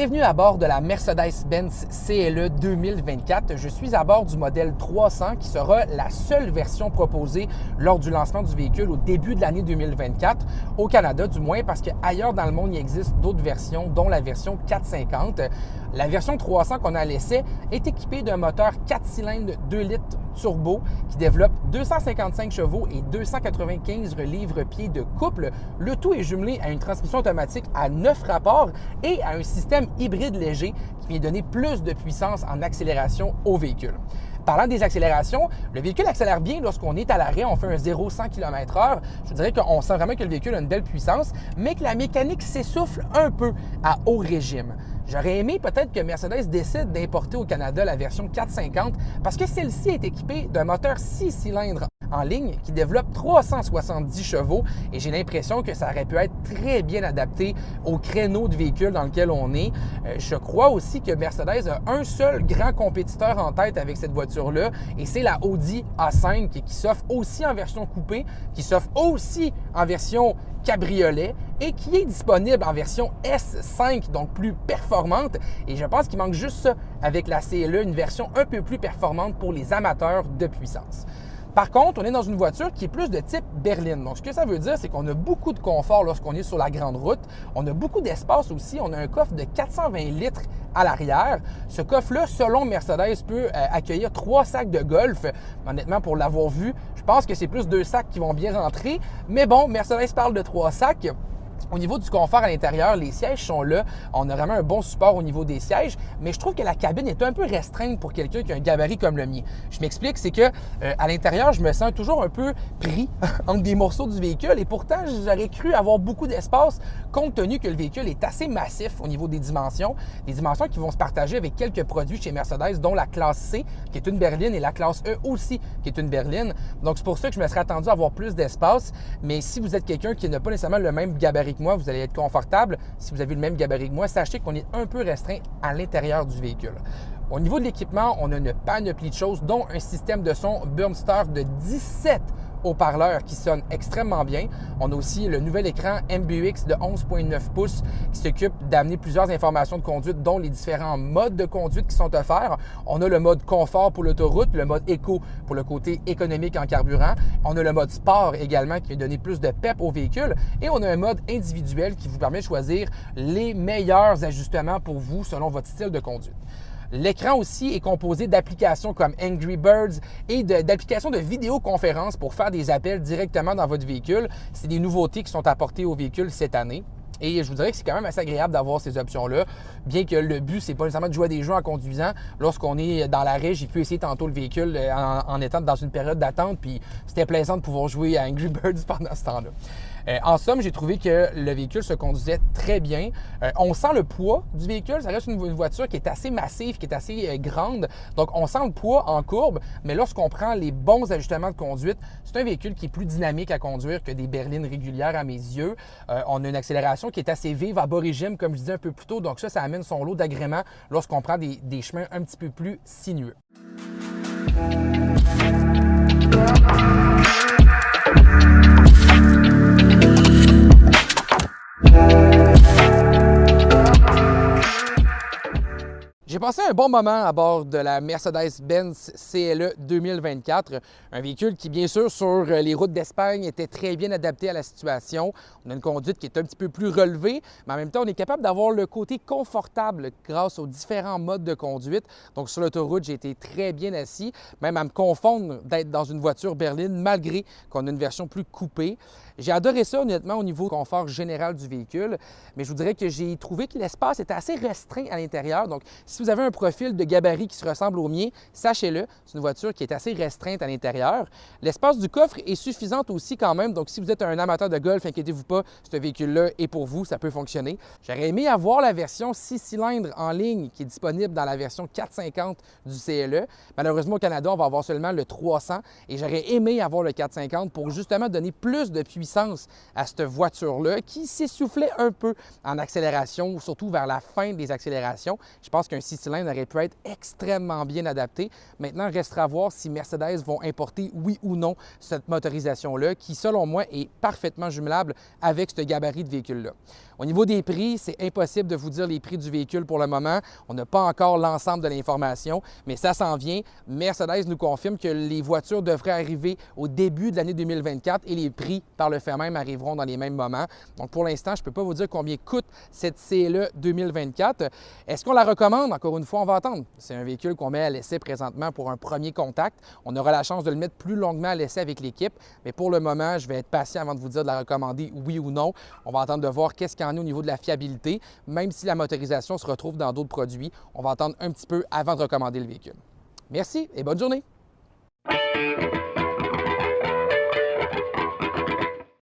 Bienvenue à bord de la Mercedes-Benz CLE 2024. Je suis à bord du modèle 300 qui sera la seule version proposée lors du lancement du véhicule au début de l'année 2024, au Canada du moins, parce qu'ailleurs dans le monde, il existe d'autres versions, dont la version 450. La version 300 qu'on a à l'essai est équipée d'un moteur 4 cylindres 2 litres turbo qui développe 255 chevaux et 295 livres-pieds de couple. Le tout est jumelé à une transmission automatique à 9 rapports et à un système hybride léger qui vient donner plus de puissance en accélération au véhicule. Parlant des accélérations, le véhicule accélère bien lorsqu'on est à l'arrêt, on fait un 0-100 km/h. Je dirais qu'on sent vraiment que le véhicule a une belle puissance, mais que la mécanique s'essouffle un peu à haut régime. J'aurais aimé peut-être que Mercedes décide d'importer au Canada la version 450 parce que celle-ci est équipée d'un moteur 6 cylindres en ligne qui développe 370 chevaux et j'ai l'impression que ça aurait pu être très bien adapté au créneau de véhicule dans lequel on est. Je crois aussi que Mercedes a un seul grand compétiteur en tête avec cette voiture-là et c'est la Audi A5 qui s'offre aussi en version coupée, qui s'offre aussi en version cabriolet et qui est disponible en version S5, donc plus performante. Et je pense qu'il manque juste ça avec la CLE, une version un peu plus performante pour les amateurs de puissance. Par contre, on est dans une voiture qui est plus de type berline. Donc, ce que ça veut dire, c'est qu'on a beaucoup de confort lorsqu'on est sur la grande route. On a beaucoup d'espace aussi. On a un coffre de 420 litres à l'arrière. Ce coffre-là, selon Mercedes, peut accueillir 3 sacs de golf. Honnêtement, pour l'avoir vu, je pense que c'est plus 2 sacs qui vont bien rentrer. Mais bon, Mercedes parle de 3 sacs. Au niveau du confort à l'intérieur, les sièges sont là. On a vraiment un bon support au niveau des sièges, mais je trouve que la cabine est un peu restreinte pour quelqu'un qui a un gabarit comme le mien. Je m'explique, c'est que à l'intérieur, je me sens toujours un peu pris entre des morceaux du véhicule et pourtant, j'aurais cru avoir beaucoup d'espace compte tenu que le véhicule est assez massif au niveau des dimensions qui vont se partager avec quelques produits chez Mercedes, dont la classe C, qui est une berline, et la classe E aussi, qui est une berline. Donc, c'est pour ça que je me serais attendu à avoir plus d'espace, mais si vous êtes quelqu'un qui n'a pas nécessairement le même gabarit que moi, vous allez être confortable. Si vous avez le même gabarit que moi, sachez qu'on est un peu restreint à l'intérieur du véhicule. Au niveau de l'équipement, on a une panoplie de choses, dont un système de son Burmstar de 17 haut-parleurs qui sonne extrêmement bien. On a aussi le nouvel écran MBUX de 11,9 pouces qui s'occupe d'amener plusieurs informations de conduite, dont les différents modes de conduite qui sont offerts. On a le mode confort pour l'autoroute, le mode éco pour le côté économique en carburant. On a le mode sport également qui va donner plus de pep au véhicule. Et on a un mode individuel qui vous permet de choisir les meilleurs ajustements pour vous selon votre style de conduite. L'écran aussi est composé d'applications comme Angry Birds et d'applications de vidéoconférence pour faire des appels directement dans votre véhicule. C'est des nouveautés qui sont apportées au véhicule cette année. Et je vous dirais que c'est quand même assez agréable d'avoir ces options-là, bien que le but, c'est pas nécessairement de jouer à des jeux en conduisant. Lorsqu'on est dans l'arrêt, j'ai pu essayer tantôt le véhicule en étant dans une période d'attente, puis c'était plaisant de pouvoir jouer à Angry Birds pendant ce temps-là. En somme, j'ai trouvé que le véhicule se conduisait très bien. On sent le poids du véhicule. Ça reste une voiture qui est assez massive, qui est assez grande. Donc, on sent le poids en courbe, mais lorsqu'on prend les bons ajustements de conduite, c'est un véhicule qui est plus dynamique à conduire que des berlines régulières à mes yeux. On a une accélération qui est assez vive à bas régime, comme je disais un peu plus tôt. Donc ça amène son lot d'agréments lorsqu'on prend des chemins un petit peu plus sinueux. J'ai passé un bon moment à bord de la Mercedes-Benz CLE 2024, un véhicule qui, bien sûr, sur les routes d'Espagne, était très bien adapté à la situation. On a une conduite qui est un petit peu plus relevée, mais en même temps, on est capable d'avoir le côté confortable grâce aux différents modes de conduite. Donc, sur l'autoroute, j'ai été très bien assis, même à me confondre d'être dans une voiture berline, malgré qu'on a une version plus coupée. J'ai adoré ça, honnêtement, au niveau confort général du véhicule, mais je vous dirais que j'ai trouvé que l'espace était assez restreint à l'intérieur. Donc, si vous avez un profil de gabarit qui se ressemble au mien, sachez-le, c'est une voiture qui est assez restreinte à l'intérieur. L'espace du coffre est suffisant aussi quand même, donc si vous êtes un amateur de golf, inquiétez-vous pas, ce véhicule-là est pour vous, ça peut fonctionner. J'aurais aimé avoir la version 6 cylindres en ligne qui est disponible dans la version 450 du CLE. Malheureusement, au Canada, on va avoir seulement le 300 et j'aurais aimé avoir le 450 pour justement donner plus de puissance puissance à cette voiture-là qui s'essoufflait un peu en accélération, surtout vers la fin des accélérations. Je pense qu'un 6 cylindres aurait pu être extrêmement bien adapté. Maintenant, restera à voir si Mercedes vont importer, oui ou non, cette motorisation-là, qui, selon moi, est parfaitement jumelable avec ce gabarit de véhicule-là. Au niveau des prix, c'est impossible de vous dire les prix du véhicule pour le moment. On n'a pas encore l'ensemble de l'information, mais ça s'en vient. Mercedes nous confirme que les voitures devraient arriver au début de l'année 2024 et les prix, par le fait même, arriveront dans les mêmes moments. Donc, pour l'instant, je ne peux pas vous dire combien coûte cette CLE 2024. Est-ce qu'on la recommande? Encore une fois, on va attendre. C'est un véhicule qu'on met à l'essai présentement pour un premier contact. On aura la chance de le mettre plus longuement à l'essai avec l'équipe, mais pour le moment, je vais être patient avant de vous dire de la recommander oui ou non. On va attendre de voir qu'est-ce qu'il y en a au niveau de la fiabilité. Même si la motorisation se retrouve dans d'autres produits, on va attendre un petit peu avant de recommander le véhicule. Merci et bonne journée!